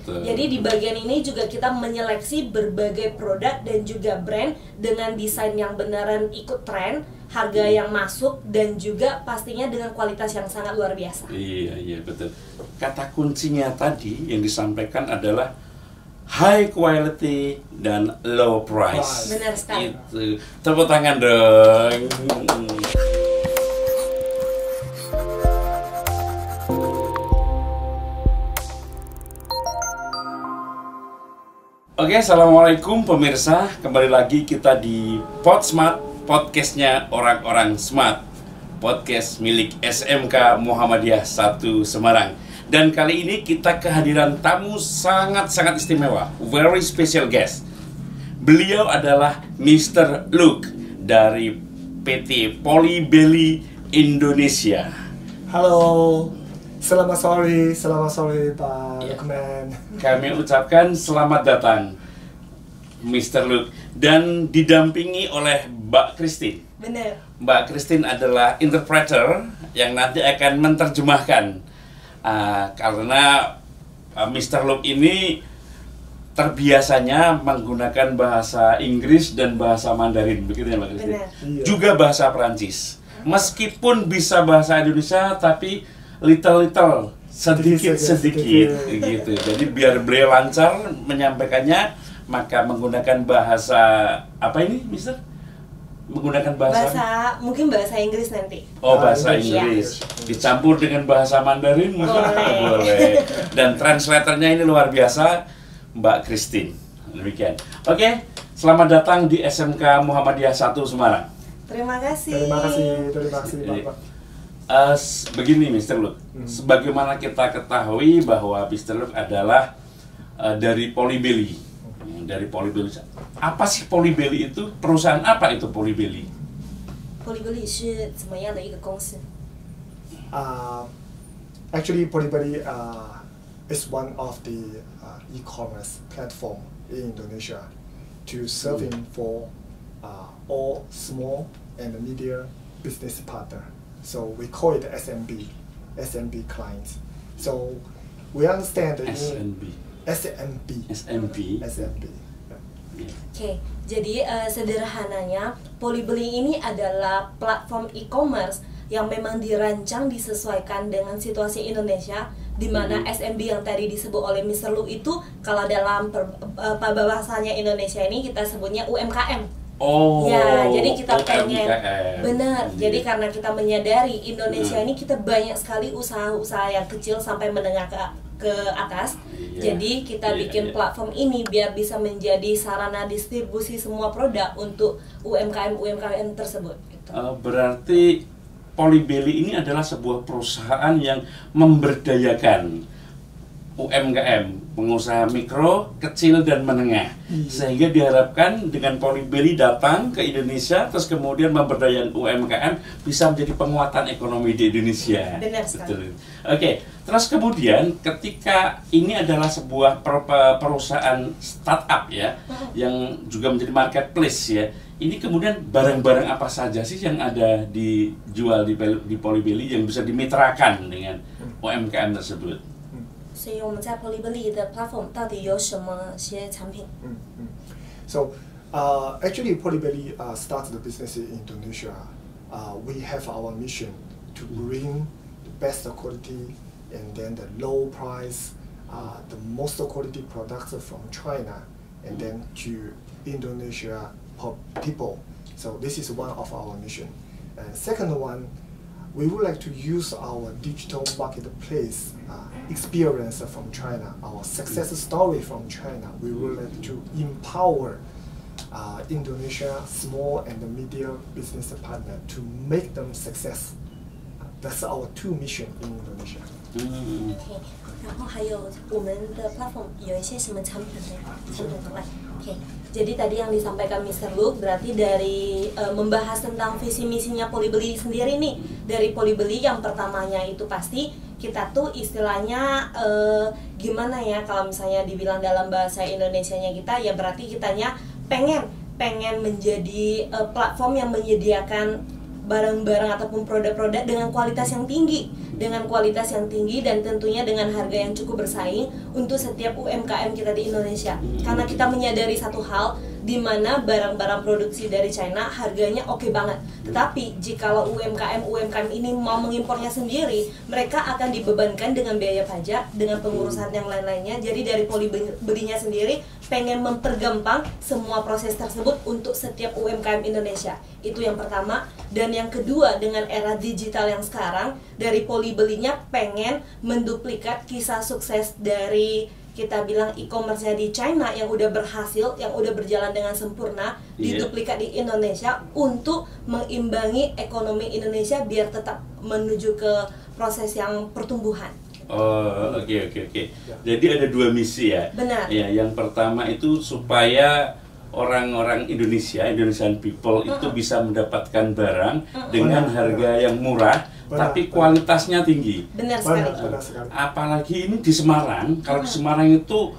Jadi di bagian ini juga kita menyeleksi berbagai produk dan juga brand dengan desain yang beneran ikut tren, harga yang masuk, dan juga pastinya dengan kualitas yang sangat luar biasa. Iya betul. Kata kuncinya tadi yang disampaikan adalah high quality dan low price. Benar sekali. Itu. Tepuk tangan dong. Oke, assalamualaikum pemirsa. Kembali lagi kita di Podsmart, podcastnya orang-orang smart, podcast milik SMK Muhammadiyah 1 Semarang. Dan kali ini kita kehadiran tamu sangat-sangat istimewa, very special guest. Beliau adalah Mr. Luke dari PT Polybelly Indonesia. Halo, selamat sore Pak Lukman. Kami ucapkan selamat datang Mr. Luke, dan didampingi oleh Mbak Christine. Benar. Mbak Christine adalah interpreter yang nanti akan menerjemahkan karena Mr. Luke ini terbiasanya menggunakan bahasa Inggris dan bahasa Mandarin, begitu ya Mbak Christine? Iya. Juga bahasa Perancis. Meskipun bisa bahasa Indonesia, tapi little sedikit gitu. Jadi biar beliau lancar menyampaikannya, maka menggunakan bahasa apa ini, Mister? Menggunakan mungkin bahasa Inggris nanti. Oh, bahasa Inggris. Inggris. Dicampur dengan bahasa Mandarin boleh. Dan translatornya ini luar biasa, Mbak Christine. Demikian. Oke, selamat datang di SMK Muhammadiyah 1 Semarang. Terima kasih. Terima kasih Bapak. Begini Mr. Luke, sebagaimana kita ketahui bahwa Mr. Luke adalah dari Polybelly. Dari Polybelly. Apa sih Polybelly itu? Perusahaan apa itu Polybelly? Polybelly 是怎么样的一个公司? Actually, Polybelly is one of the e-commerce platform in Indonesia to serving for all small and medium business partner. So we call it SMB clients. So we understand that SMB. Oke, jadi sederhananya Polybelly ini adalah platform e-commerce yang memang dirancang disesuaikan dengan situasi Indonesia, di mana SMB yang tadi disebut oleh Mr. Lu itu kalau dalam bahasanya Indonesia ini kita sebutnya UMKM. Oh, ya, jadi kita UMKM. pengen benar. Jadi karena kita menyadari Indonesia ini kita banyak sekali usaha-usaha yang kecil sampai menengah ke atas. Jadi kita bikin platform ini biar bisa menjadi sarana distribusi semua produk untuk UMKM tersebut. Gitu. Berarti Polybelly ini adalah sebuah perusahaan yang memberdayakan UMKM, pengusaha mikro, kecil, dan menengah. Sehingga diharapkan dengan Polybelly datang ke Indonesia, terus kemudian memberdayakan UMKM, bisa menjadi penguatan ekonomi di Indonesia. Benar sekali. Oke, terus kemudian ketika ini adalah sebuah perusahaan startup ya, yang juga menjadi marketplace ya, ini kemudian barang-barang apa saja sih yang ada dijual di Polybelly yang bisa dimitrakan dengan UMKM tersebut? 所以我们在 Polybelly 的 platform 到底有什么些产品？ So actually, Polybelly started the business in Indonesia. We have our mission to bring the best quality and then the low price, the most quality products from China, and then to Indonesia people. So this is one of our mission. And second one, we would like to use our digital marketplace experience from China, our success story from China. We would like to empower Indonesia small and medium business partner to make them success. That's our two mission in Indonesia. OK， 然后还有我们的 platform 有一些什么产品呢？产品来 ，OK。Jadi tadi yang disampaikan Mr. Luke berarti dari membahas tentang visi misinya Polybelly sendiri nih. Dari Polybelly yang pertamanya itu pasti kita tuh istilahnya gimana ya, kalau misalnya dibilang dalam bahasa Indonesianya kita ya berarti kitanya pengen menjadi platform yang menyediakan barang-barang ataupun produk-produk dengan kualitas yang tinggi dengan kualitas yang tinggi dan tentunya dengan harga yang cukup bersaing untuk setiap UMKM kita di Indonesia. Karena kita menyadari satu hal, di mana barang-barang produksi dari China harganya oke banget. Tetapi jikalau UMKM ini mau mengimpornya sendiri, mereka akan dibebankan dengan biaya pajak, dengan pengurusan yang lain-lainnya. Jadi dari Polybeli-nya sendiri pengen mempergampang semua proses tersebut untuk setiap UMKM Indonesia. Itu yang pertama. Dan yang kedua, dengan era digital yang sekarang, dari Polybeli-nya pengen menduplikat kisah sukses dari kita bilang e-commerce-nya di China yang udah berhasil, yang udah berjalan dengan sempurna, diduplikat di Indonesia untuk mengimbangi ekonomi Indonesia biar tetap menuju ke proses yang pertumbuhan. Oh, oke. Jadi ada dua misi ya. Benar. Ya, yang pertama itu supaya orang-orang Indonesian people itu bisa mendapatkan barang dengan harga yang murah, tapi kualitasnya tinggi. Benar sekali. Apalagi ini di Semarang. Kalau di Semarang itu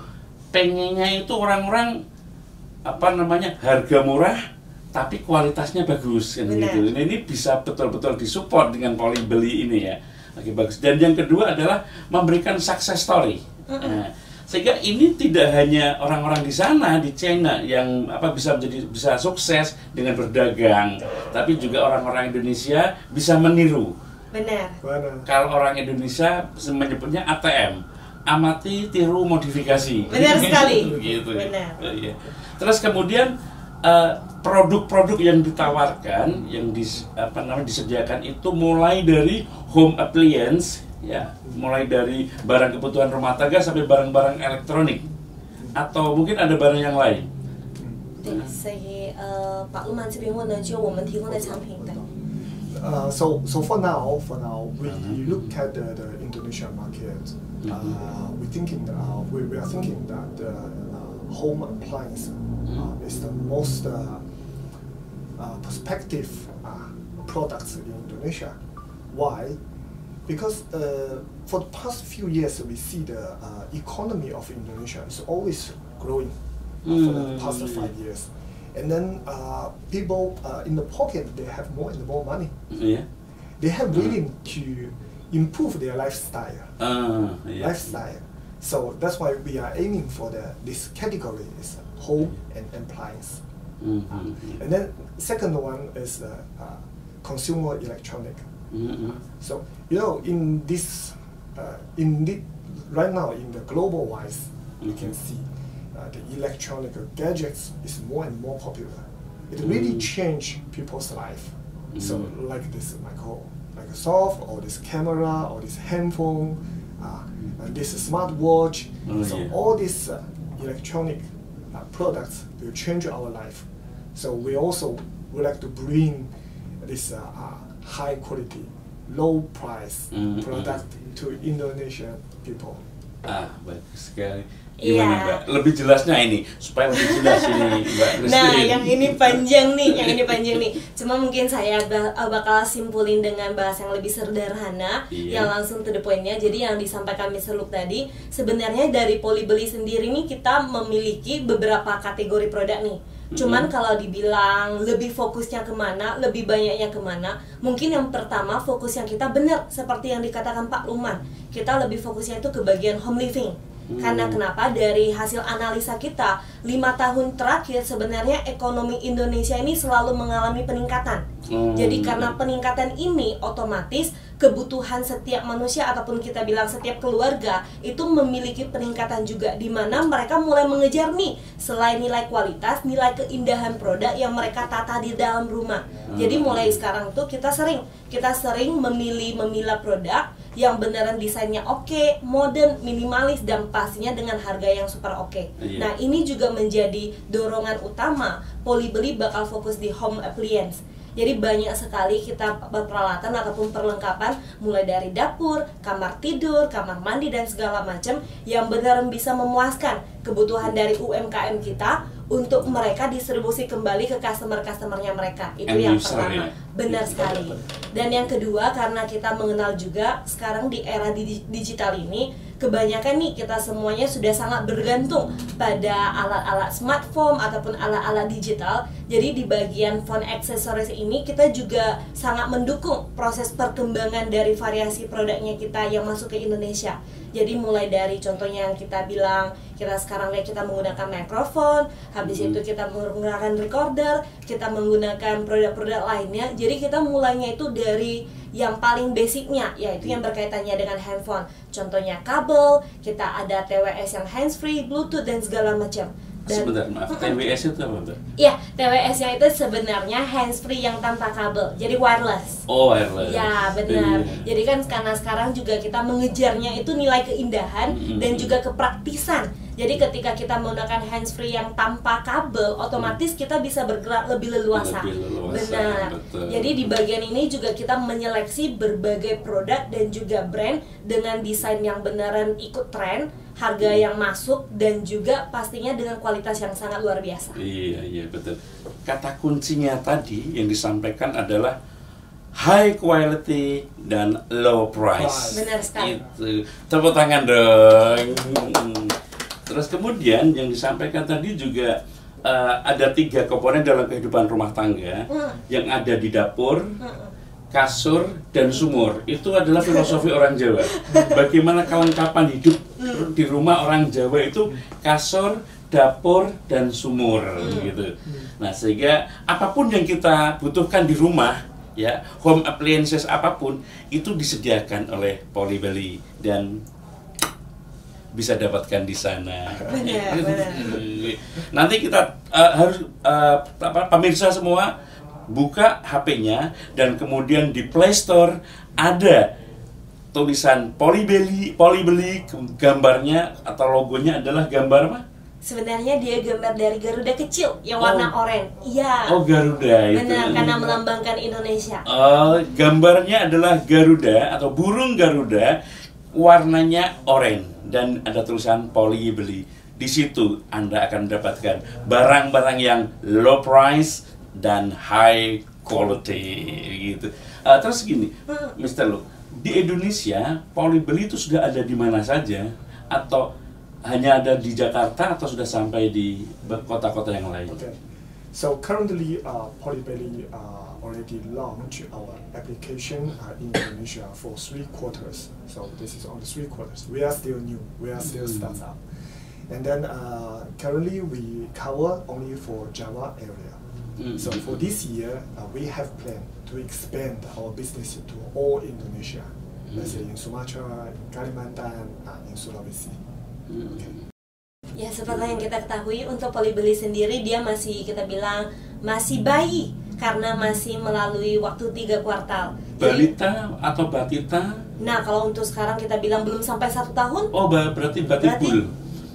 pengennya itu orang-orang harga murah tapi kualitasnya bagus kan gitu. Ini bisa betul-betul disupport dengan Polybeli ini ya. Oke, bagus. Dan yang kedua adalah memberikan success story. Sehingga ini tidak hanya orang-orang di sana di China yang bisa sukses dengan berdagang, tapi juga orang-orang Indonesia bisa meniru. Benar. Kalau orang Indonesia menyebutnya ATM, amati, tiru, modifikasi. Benar sekali. Gitu. Benar. Ya. Terus kemudian produk-produk yang ditawarkan, yang disediakan itu mulai dari home appliance, ya, mulai dari barang kebutuhan rumah tangga sampai barang-barang elektronik, atau mungkin ada barang yang lain. 对，所以把陆曼这边问的就我们提供的产品，对。So for now, we look at the Indonesian market. We are thinking that home appliance is the most prospective products in Indonesia. Why? Because for the past few years, we see the economy of Indonesia is always growing for the past 5 years. And then people in the pocket, they have more and more money. Yeah. They have willing to improve their lifestyle. So that's why we are aiming for this category is home and appliance. And then second one is consumer electronic. So in this right now in the global wise, you can see the electronic gadgets is more and more popular. It really changed people's life. So like this Microsoft, or this camera, or this handphone, and this smartwatch. All these electronic products will change our life. So we also would like to bring this high quality, low price product to Indonesian people. Bagus sekali. Gimana Mbak? Lebih jelasnya ini, supaya lebih jelas ini Mbak Christine. Nah, yang ini panjang nih, Cuma mungkin saya bakal simpulin dengan bahasa yang lebih sederhana, yang langsung to the point-nya. Jadi yang disampaikan Mr. Luke tadi, sebenarnya dari Polybeli sendiri nih kita memiliki beberapa kategori produk nih. Cuman kalau dibilang lebih fokusnya kemana, lebih banyaknya kemana, mungkin yang pertama fokus yang kita benar seperti yang dikatakan Pak Luman, kita lebih fokusnya itu ke bagian home living. Karena kenapa? Dari hasil analisa kita 5 tahun terakhir sebenarnya ekonomi Indonesia ini selalu mengalami peningkatan. Jadi karena peningkatan ini otomatis kebutuhan setiap manusia ataupun kita bilang setiap keluarga itu memiliki peningkatan juga, di mana mereka mulai mengejar nih selain nilai kualitas, nilai keindahan produk yang mereka tata di dalam rumah. Jadi mulai sekarang tuh kita sering memilah produk yang beneran desainnya oke, modern, minimalis, dan pastinya dengan harga yang super oke. Nah, ini juga menjadi dorongan utama Polybeli bakal fokus di home appliance. Jadi banyak sekali kita peralatan ataupun perlengkapan mulai dari dapur, kamar tidur, kamar mandi, dan segala macam yang beneran bisa memuaskan kebutuhan dari UMKM kita untuk mereka distribusi kembali ke customer-customernya mereka. Itu yang pertama. Benar sekali. Dan yang kedua, karena kita mengenal juga sekarang di era digital ini, kebanyakan nih kita semuanya sudah sangat bergantung pada alat-alat smartphone ataupun alat-alat digital. Jadi di bagian phone accessories ini kita juga sangat mendukung proses perkembangan dari variasi produknya kita yang masuk ke Indonesia. Jadi mulai dari contohnya yang kita bilang, kita sekarang lihat kita menggunakan mikrofon, habis itu kita menggunakan recorder, kita menggunakan produk-produk lainnya. Jadi kita mulainya itu dari yang paling basicnya, yaitu yang berkaitannya dengan handphone. Contohnya kabel, kita ada TWS yang hands-free, Bluetooth, dan segala macam. Sebentar, maaf, TWS itu apa, Mbak? Iya, TWS-nya itu sebenarnya hands-free yang tanpa kabel, jadi wireless. Oh, wireless. Ya, benar. Iya. Jadi kan karena sekarang juga kita mengejarnya itu nilai keindahan dan juga kepraktisan. Jadi ketika kita menggunakan handsfree yang tanpa kabel, otomatis kita bisa bergerak lebih leluasa. Benar. Betul. Jadi di bagian ini juga kita menyeleksi berbagai produk dan juga brand dengan desain yang beneran ikut tren, harga yang masuk, dan juga pastinya dengan kualitas yang sangat luar biasa. Iya, betul. Kata kuncinya tadi yang disampaikan adalah high quality dan low price. Benar sekali. Itu. Tepuk tangan dong. Terus kemudian yang disampaikan tadi juga ada 3 komponen dalam kehidupan rumah tangga yang ada di dapur, kasur, dan sumur. Itu adalah filosofi orang Jawa. Bagaimana kelengkapan hidup di rumah orang Jawa itu kasur, dapur, dan sumur gitu. Nah, sehingga apapun yang kita butuhkan di rumah, ya, home appliances apapun itu disediakan oleh Polybeli dan bisa dapatkan di sana. Benar. Nanti kita harus pemirsa semua buka HP-nya dan kemudian di Play Store ada tulisan Polybeli, gambarnya atau logonya adalah gambar apa? Sebenarnya dia gambar dari Garuda kecil yang warna oranye. Iya. Oh, Garuda itu. Benar, karena melambangkan Indonesia. Gambarnya adalah Garuda atau burung Garuda, warnanya oranye dan ada tulisan Polybeli. Di situ Anda akan mendapatkan barang-barang yang low price dan high quality gitu. Terus gini, Mr. Luke, di Indonesia Polybeli itu sudah ada di mana saja atau hanya ada di Jakarta atau sudah sampai di kota-kota yang lain? Okay. So currently, Polybeli already launched our application in Indonesia for 3 quarters. So this is only 3 quarters. We are still new. We are still startup. And then currently we cover only for Java area. So for this year, we have planned to expand our business to all Indonesia. Let's say in Sumatra, in Kalimantan, in Sulawesi. Okay. Ya, seperti yang kita ketahui, untuk Polybeli sendiri dia masih, kita bilang masih bayi karena masih melalui waktu 3 kuartal. Balita atau batita? Nah, kalau untuk sekarang kita bilang belum sampai 1 tahun. Oh, berarti batibul.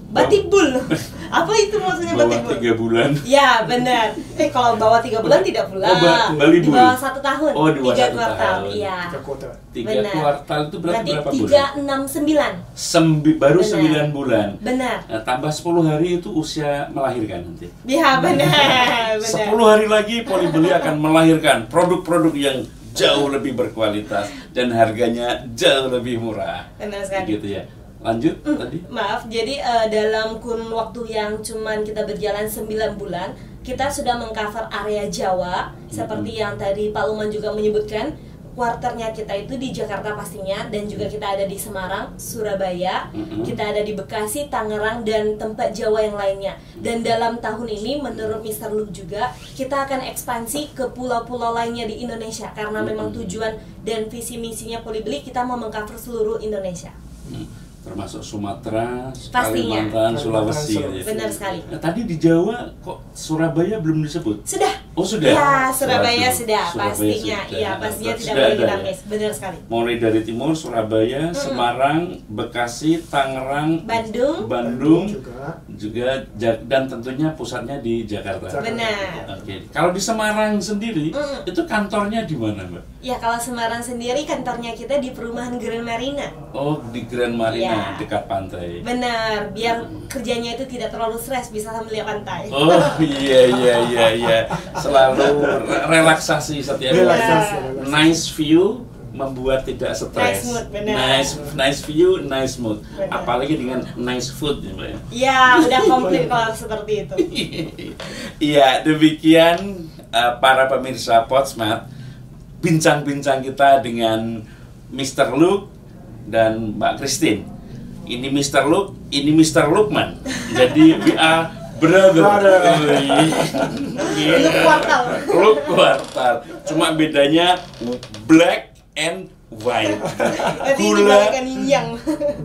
Batibul. Apa itu maksudnya bawah batibul? 3 bulan. Ya, benar. Kalau bawah 3 bulan tidak pula. Balibul. Di bawah 1 tahun. Oh, di bawah 3 1 kuartal. tahun. Iya. 3 quarter. 3 kuartal itu berarti berapa bulan? 369. Baru Benar. 9 bulan. Benar. Nah, tambah 10 hari itu usia melahirkan nanti. Ya, benar. 10 hari lagi Polybeli akan melahirkan produk-produk yang jauh lebih berkualitas dan harganya jauh lebih murah. Benar sekali. Gitu ya. Lanjut tadi. Maaf, jadi dalam kurun waktu yang cuman kita berjalan 9 bulan, kita sudah mengcover area Jawa, seperti yang tadi Pak Luman juga menyebutkan. Kuarternya kita itu di Jakarta pastinya, dan juga kita ada di Semarang, Surabaya, kita ada di Bekasi, Tangerang, dan tempat Jawa yang lainnya. Dan dalam tahun ini, menurut Mr. Luke juga, kita akan ekspansi ke pulau-pulau lainnya di Indonesia, karena memang tujuan dan visi misinya Polybeli kita mau mengcover seluruh Indonesia. Termasuk Sumatera, Pastinya. Kalimantan, Sulawesi. Benar sekali. Nah, tadi di Jawa kok Surabaya belum disebut? Sudah. Oh, sudah. Ya, Surabaya Waduh, sudah, Surabaya pastinya. sudah. Iya, pastinya tidak Sudah boleh ada kita ya? miss. Benar sekali. Mulai dari timur Surabaya, Semarang, Bekasi, Tangerang, Bandung juga dan tentunya pusatnya di Jakarta. Benar. Oke. Kalau di Semarang sendiri, itu kantornya di mana, Mbak? Ya, kalau Semarang sendiri kantornya kita di perumahan Grand Marina. Oh, di Grand Marina, Ya. dekat pantai. Benar, biar kerjanya itu tidak terlalu stres, bisa sambil lihat pantai. Oh, iya. Selalu relaksasi setiap hari. Relaksasi. Nice view, membuat tidak stres. Nice mood, benar. Nice view, nice mood. Benar. Apalagi dengan nice food ya, Mbak ya. Ya, udah komplit kalau seperti itu. Iya, demikian para pemirsa Podsmart, bincang-bincang kita dengan Mr. Luke dan Mbak Christine. Ini Mr. Luke, ini Mr. Lukman. Jadi we are brother. Luke kuartal. Cuma bedanya black and white.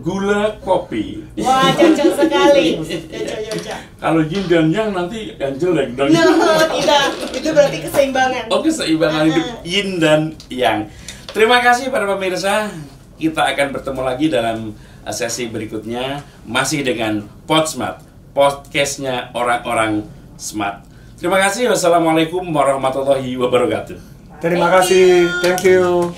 Gula kopi. Wah, cocok sekali. Cocok. Kalau yin dan yang nanti yang jelek dong. No, tidak. Itu berarti keseimbangan. Oke, keseimbangan hidup yin dan yang. Terima kasih para pemirsa. Kita akan bertemu lagi dalam sesi berikutnya masih dengan Podsmart, podcastnya orang-orang smart. Terima kasih. Wassalamualaikum warahmatullahi wabarakatuh. Terima kasih. Thank you.